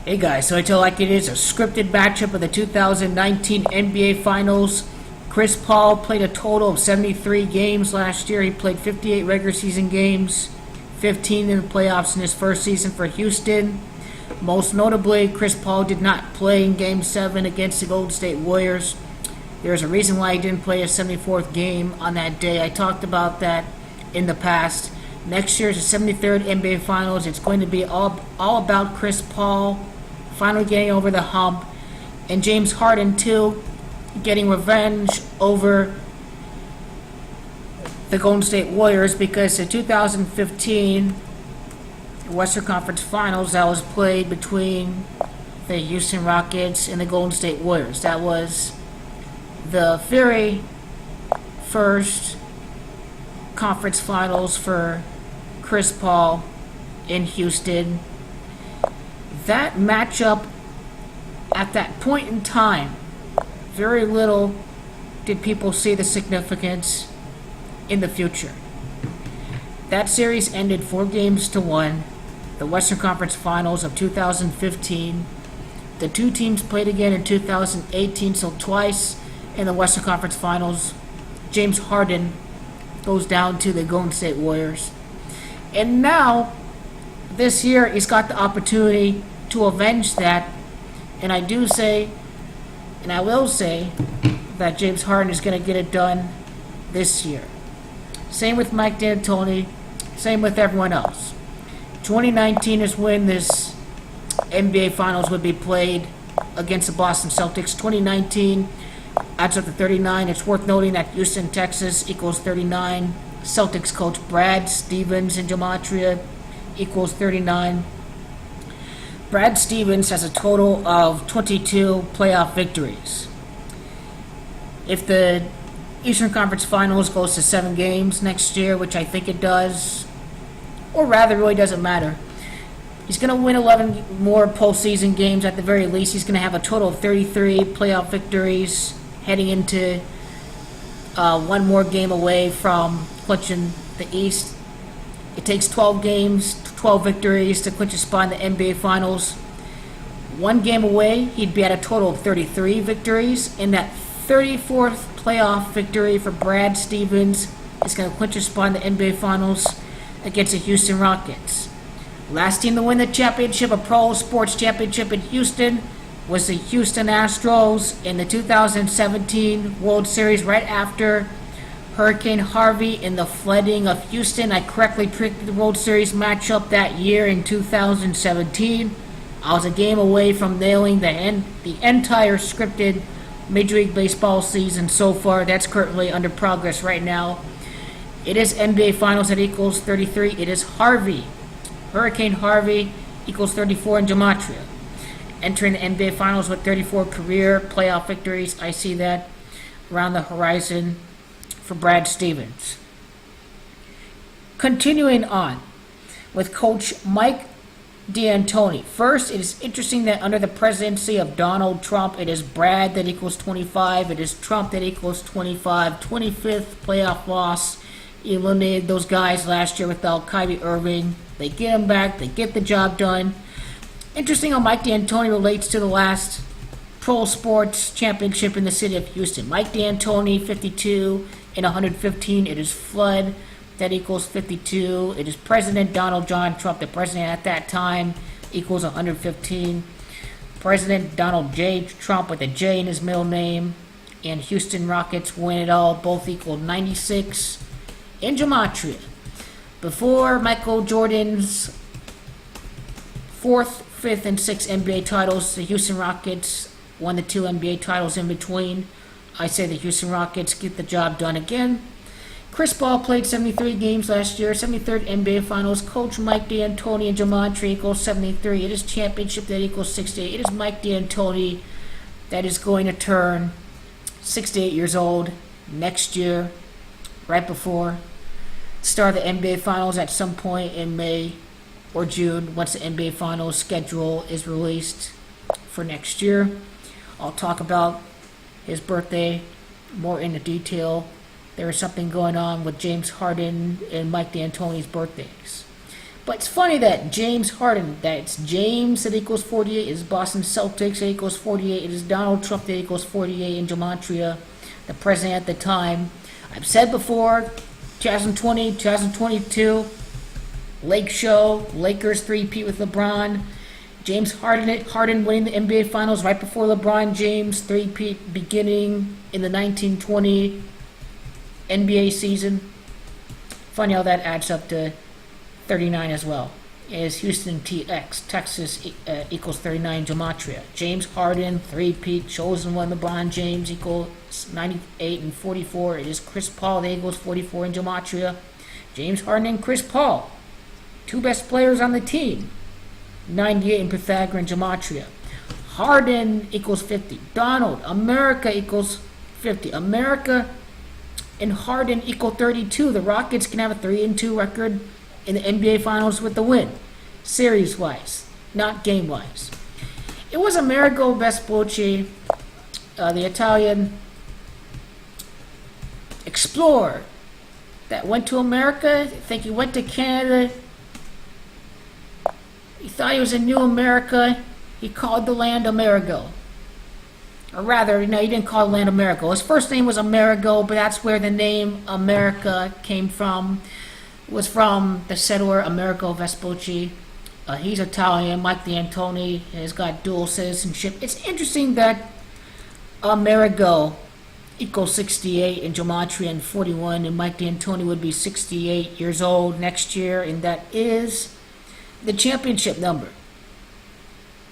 Hey guys, so I tell like it is a scripted matchup of the 2019 NBA Finals. Chris Paul played a total of 73 games last year. He played 58 regular season games, 15 in the playoffs in his first season for Houston. Most notably, Chris Paul did not play in Game 7 against the Golden State Warriors. There's a reason why he didn't play his 74th game on that day. I talked about that in the past. Next year's the 73rd NBA Finals. It's going to be all about Chris Paul finally getting over the hump, and James Harden too, getting revenge over the Golden State Warriors, because the 2015 Western Conference Finals that was played between the Houston Rockets and the Golden State Warriors. That was the very first conference finals for Chris Paul in Houston. That matchup, at that point in time, very little did people see the significance in the future. That series ended 4-1, the Western Conference Finals of 2015. The two teams played again in 2018, so twice in the Western Conference Finals. James Harden goes down to the Golden State Warriors. And now, this year, he's got the opportunity to avenge that, and I do say, and I will say, that James Harden is going to get it done this year. Same with Mike D'Antoni, same with everyone else. 2019 is when this NBA Finals would be played against the Boston Celtics. 2019 adds up to 39. It's worth noting that Houston, Texas equals 39. Celtics coach Brad Stevens in Gematria equals 39. Brad Stevens has a total of 22 playoff victories. If the Eastern Conference Finals goes to 7 games next year, which I think it does, or rather, it really doesn't matter, he's going to win 11 more postseason games at the very least. He's going to have a total of 33 playoff victories, heading into one more game away from clinching the East. It takes 12 games, 12 victories to clinch a spot in the NBA Finals. 1 game away, he'd be at a total of 33 victories. And that 34th playoff victory for Brad Stevens is going to clinch a spot in the NBA Finals against the Houston Rockets. Last team to win the championship, a pro sports championship in Houston, was the Houston Astros in the 2017 World Series, right after Hurricane Harvey in the flooding of Houston. I correctly predicted the World Series matchup that year in 2017. I was a game away from nailing the entire scripted Major League Baseball season so far. That's currently under progress right now. It is NBA Finals that equals 33. It is Harvey. Hurricane Harvey equals 34 in Gematria. Entering the NBA Finals with 34 career playoff victories. I see that around the horizon for Brad Stevens. Continuing on with Coach Mike D'Antoni. First, it is interesting that under the presidency of Donald Trump, it is Brad that equals 25, it is Trump that equals 25. 25th playoff loss. He eliminated those guys last year without Kyrie Irving. They get him back, they get the job done. Interesting how Mike D'Antoni relates to the last pro sports championship in the city of Houston. Mike D'Antoni, 52 in 115. It is Flood that equals 52. It is President Donald John Trump, the president at that time, equals 115. President Donald J. Trump with a J in his middle name, and Houston Rockets win it all, both equal 96 in Gematria. Before Michael Jordan's 4th, 5th, and 6th NBA titles, the Houston Rockets won the 2 NBA titles in between. I say the Houston Rockets get the job done again. Chris Paul played 73 games last year, 73rd NBA Finals. Coach Mike D'Antoni and Gematria equals 73. It is championship that equals 68. It is Mike D'Antoni that is going to turn 68 years old next year, right before the start of the NBA Finals at some point in May or June, once the NBA Finals schedule is released for next year. I'll talk about his birthday more in detail. There is something going on with James Harden and Mike D'Antoni's birthdays. But it's funny that James Harden, that's James that equals 48, is Boston Celtics that equals 48, it is Donald Trump that equals 48 in Gematria, the president at the time. I've said before, 2020, 2022, Lake Show, Lakers three-peat with LeBron, James Harden winning the NBA Finals right before LeBron James three-peat beginning in the 1920 NBA season. Funny how that adds up to 39 as well. Is Houston TX, Texas equals 39 Gematria. James Harden, three-peat, chosen one, LeBron James equals 98 and 44. It is Chris Paul that equals 44 in Gematria. James Harden and Chris Paul, two best players on the team, 98 in Pythagorean Gematria. Harden equals 50. Donald, America equals 50. America and Harden equal 32. The Rockets can have a 3-2 record in the NBA Finals with the win, series-wise, not game-wise. It was Amerigo Vespucci, the Italian explorer that went to America. I think he went to Canada. He thought he was in New America. He called the land Amerigo. Or rather, no, he didn't call the land Amerigo. His first name was Amerigo, but that's where the name America came from. It was from the settler Amerigo Vespucci. He's Italian. Mike D'Antoni has got dual citizenship. It's interesting that Amerigo equals 68 in Gematria and 41, and Mike D'Antoni would be 68 years old next year, and that is the championship number.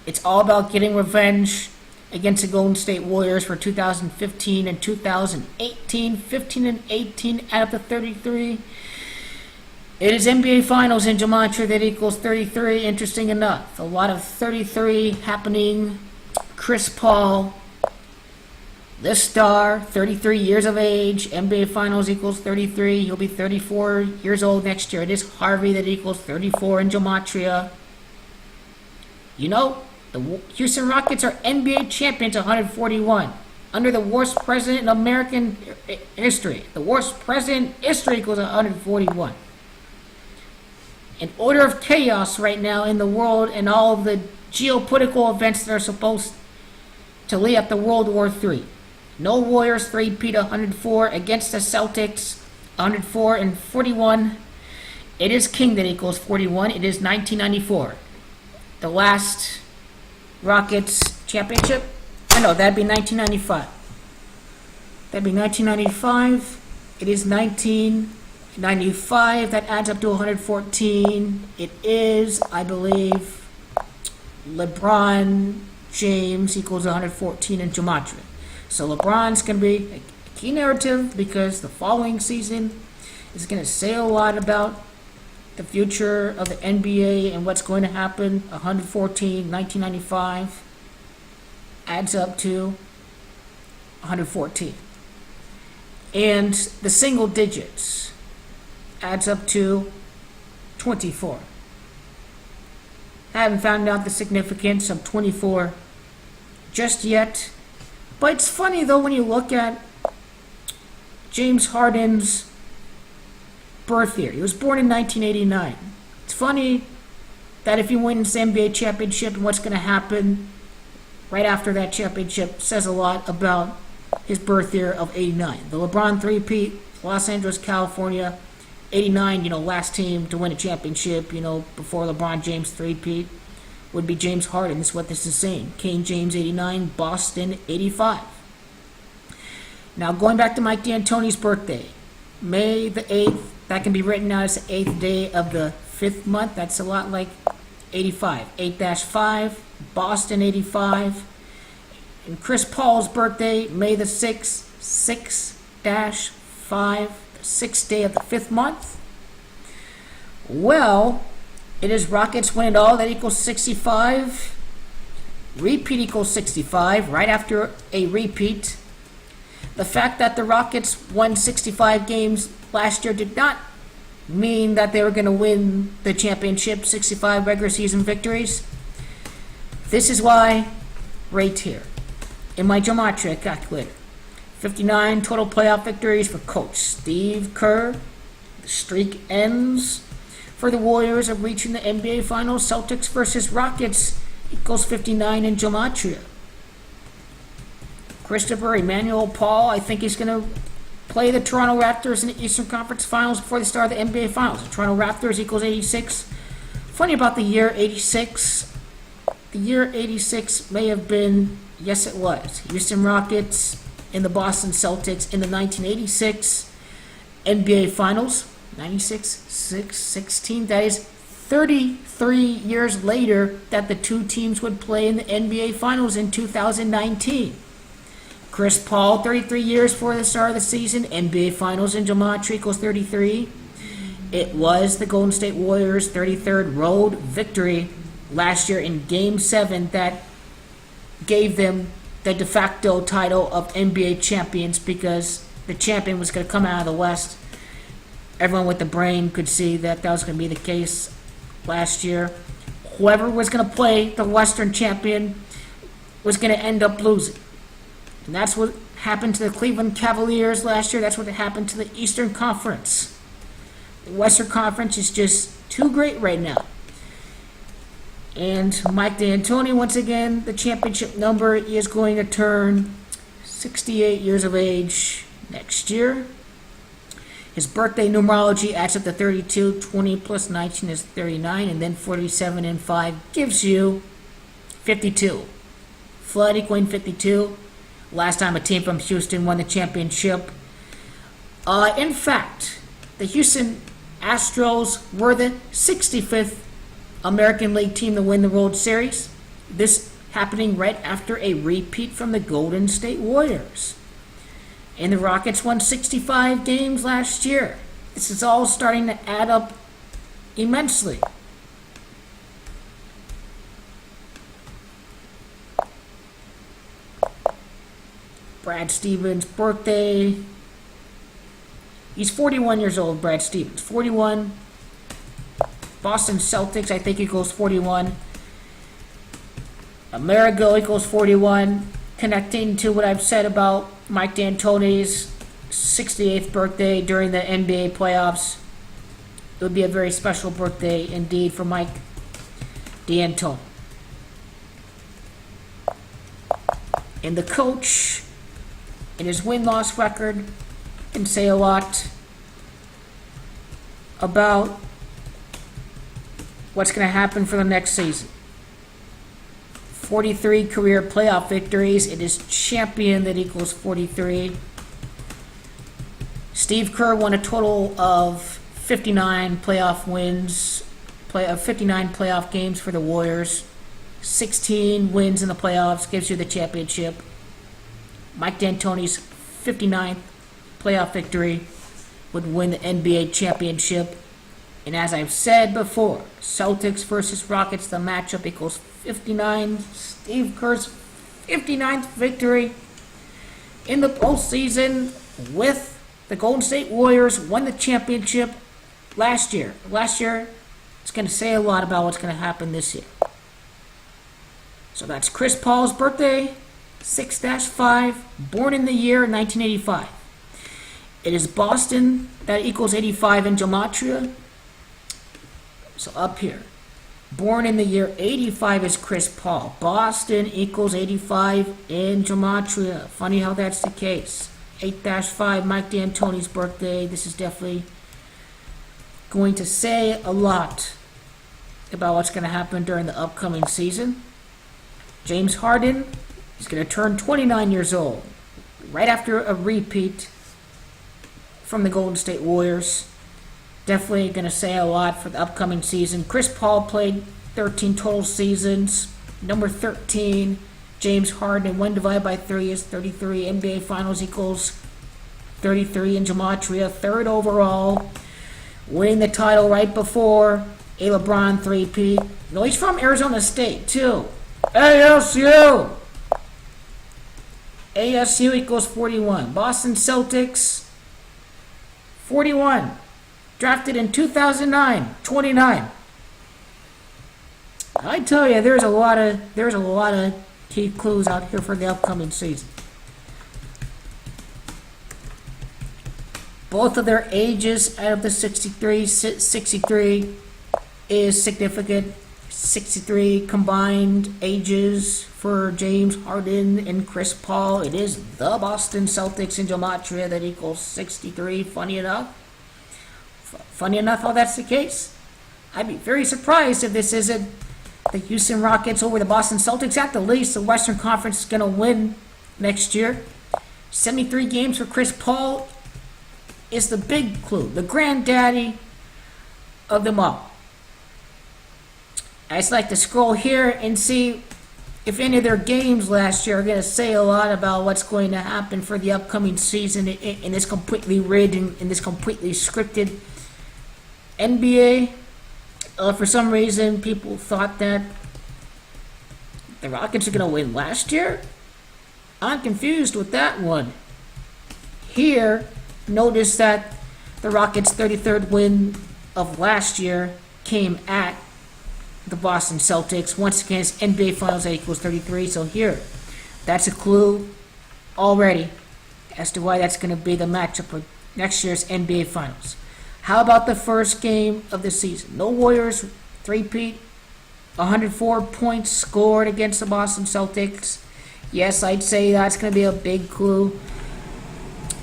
It's all about getting revenge against the Golden State Warriors for 2015 and 2018. 15 and 18 add up to 33. It is NBA Finals in Gematria that equals 33. Interesting enough, a lot of 33 happening. Chris Paul, the star, 33 years of age. NBA Finals equals 33. He'll be 34 years old next year. It is Harvey that equals 34 in Gematria. You know, the Houston Rockets are NBA champions 141. Under the worst president in American history. The worst president in history equals 141. An order of chaos right now in the world and all of the geopolitical events that are supposed to lead up to World War III. No Warriors three-peat 104 against the Celtics 104 and 41. It is King that equals 41. It is 1994. The last Rockets championship. I know, that'd be 1995. That'd be 1995. It is 1995. That adds up to 114. It is, I believe, LeBron James equals 114 in Gematria. So LeBron's going to be a key narrative because the following season is going to say a lot about the future of the NBA and what's going to happen. 114, 1995 adds up to 114. And the single digits adds up to 24. Haven't found out the significance of 24 just yet. But it's funny, though, when you look at James Harden's birth year. He was born in 1989. It's funny that if he wins the NBA championship and what's going to happen right after that championship says a lot about his birth year of 89. The LeBron three-peat, Los Angeles, California, 89, last team to win a championship, before LeBron James three-peat would be James Harden. This is what this is saying. King James 89, Boston 85. Now going back to Mike D'Antoni's birthday, May the 8th, that can be written out as the 8th day of the 5th month. That's a lot like 85. 8-5, Boston 85. And Chris Paul's birthday, May the 6th, 6-5, the 6th day of the 5th month. Well, it is Rockets win it all. That equals 65. Repeat equals 65. Right after a repeat. The fact that the Rockets won 65 games last year did not mean that they were going to win the championship, 65 regular season victories. This is why, right here, in my Gematria calculator, 59 total playoff victories for Coach Steve Kerr. The streak ends for the Warriors of reaching the NBA Finals. Celtics versus Rockets equals 59 in Gematria. Christopher Emmanuel Paul, I think he's going to play the Toronto Raptors in the Eastern Conference Finals before the start of the NBA Finals. The Toronto Raptors equals 86. Funny about the year 86. The year 86 may have been, yes it was, Houston Rockets and the Boston Celtics in the 1986 NBA Finals. 96-16, that is 33 years later that the two teams would play in the NBA Finals in 2019. Chris Paul, 33 years before the start of the season, NBA Finals in Gematria equals 33. It was the Golden State Warriors' 33rd road victory last year in Game 7 that gave them the de facto title of NBA champions, because the champion was going to come out of the West. Everyone with the brain could see that that was going to be the case last year. Whoever was going to play the Western champion was going to end up losing. And that's what happened to the Cleveland Cavaliers last year. That's what happened to the Eastern Conference. The Western Conference is just too great right now. And Mike D'Antoni, once again, the championship number, is going to turn 68 years of age next year. His birthday numerology adds up to 32. 20 plus 19 is 39. And then 47 and 5 gives you 52. Flood equaling 52. Last time a team from Houston won the championship. In fact, the Houston Astros were the 65th American League team to win the World Series. This happening right after a repeat from the Golden State Warriors. And the Rockets won 65 games last year. This is all starting to add up immensely. Brad Stevens' birthday. He's 41 years old, Brad Stevens. 41. Boston Celtics, I think, equals 41. Amerigo equals 41. Connecting to what I've said about Mike D'Antoni's 68th birthday during the NBA playoffs. It would be a very special birthday indeed for Mike D'Antoni. And the coach, in his win-loss record, can say a lot about what's going to happen for the next season. 43 career playoff victories. It is champion that equals 43. Steve Kerr won a total of 59 playoff wins, 59 playoff games for the Warriors. 16 wins in the playoffs gives you the championship. Mike D'Antoni's 59th playoff victory would win the NBA championship. And as I've said before, Celtics versus Rockets, the matchup equals 59. Steve Kerr's 59th victory in the postseason with the Golden State Warriors won the championship last year. Last year, it's going to say a lot about what's going to happen this year. So that's Chris Paul's birthday, 6-5, born in the year 1985. It is Boston that equals 85 in Gematria. So up here, born in the year 85 is Chris Paul. Boston equals 85 in Gematria. Funny how that's the case. 8-5, Mike D'Antoni's birthday. This is definitely going to say a lot about what's going to happen during the upcoming season. James Harden is going to turn 29 years old, right after a repeat from the Golden State Warriors. Definitely going to say a lot for the upcoming season. Chris Paul played 13 total seasons. Number 13, James Harden. 1 divided by 3 is 33. NBA Finals equals 33 in Gematria. 3rd overall. Winning the title right before a LeBron three-peat. No, he's from Arizona State, too. ASU! ASU equals 41. Boston Celtics, 41. Drafted in 2009, 29. I tell you, there's a lot of key clues out here for the upcoming season. Both of their ages out of the 63, is significant. 63 combined ages for James Harden and Chris Paul. It is the Boston Celtics in Gematria that equals 63, funny enough. Funny enough how that's the case. I'd be very surprised if this isn't the Houston Rockets over the Boston Celtics. At the least, the Western Conference is going to win next year. 73 games for Chris Paul is the big clue, the granddaddy of them all. I just like to scroll here and see if any of their games last year are going to say a lot about what's going to happen for the upcoming season in this completely rigged and in this completely scripted NBA. For some reason, people thought that the Rockets are going to win last year. I'm confused with that one. Here, notice that the Rockets' 33rd win of last year came at the Boston Celtics. Once again, it's NBA Finals equals 33. So here, that's a clue already as to why that's going to be the matchup for next year's NBA Finals. How about the first game of the season? No Warriors, three-peat, 104 points scored against the Boston Celtics. Yes, I'd say that's going to be a big clue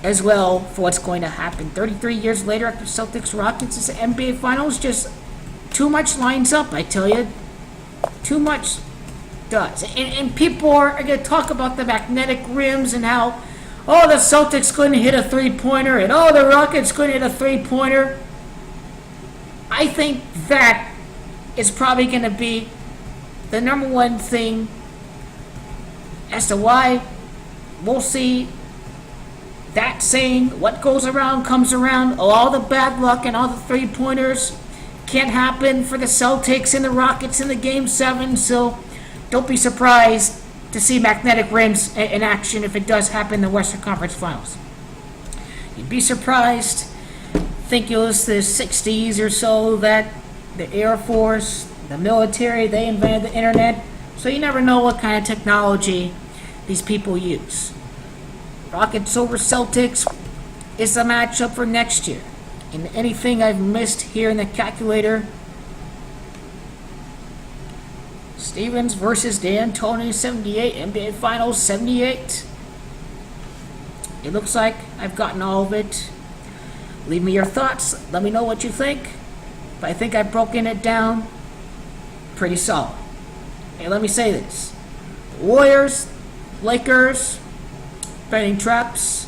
as well for what's going to happen. 33 years later after Celtics Rockets is the NBA Finals, just too much lines up, I tell you. Too much does. And people are going to talk about the magnetic rims and how, oh, the Celtics couldn't hit a three-pointer, and oh, the Rockets couldn't hit a three-pointer. I think that is probably going to be the number one thing as to why we'll see that saying, what goes around comes around. All the bad luck and all the three-pointers can't happen for the Celtics and the Rockets in the Game 7, so don't be surprised to see magnetic rims in action if it does happen in the Western Conference Finals. You'd be surprised, think it was the 60s or so that the Air Force, the military, they invented the internet, so you never know what kind of technology these people use. Rockets over Celtics is the matchup for next year. And anything I've missed here in the calculator, Stevens versus D'Antoni, 78, NBA Finals, 78. It looks like I've gotten all of it. Leave me your thoughts. Let me know what you think. But I think I've broken it down pretty solid. Hey, let me say this. The Warriors, Lakers, betting traps.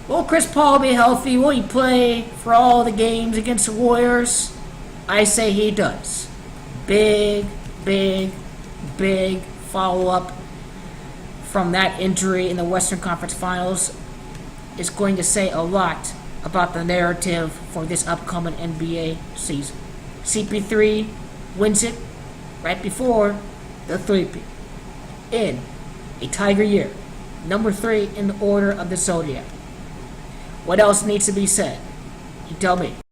Will Chris Paul be healthy? Will he play for all the games against the Warriors? I say he does. Big follow-up from that injury in the Western Conference Finals is going to say a lot about the narrative for this upcoming NBA season. CP3 wins it right before the three-peat in a Tiger year. Number 3 in the order of the Zodiac. What else needs to be said? You tell me.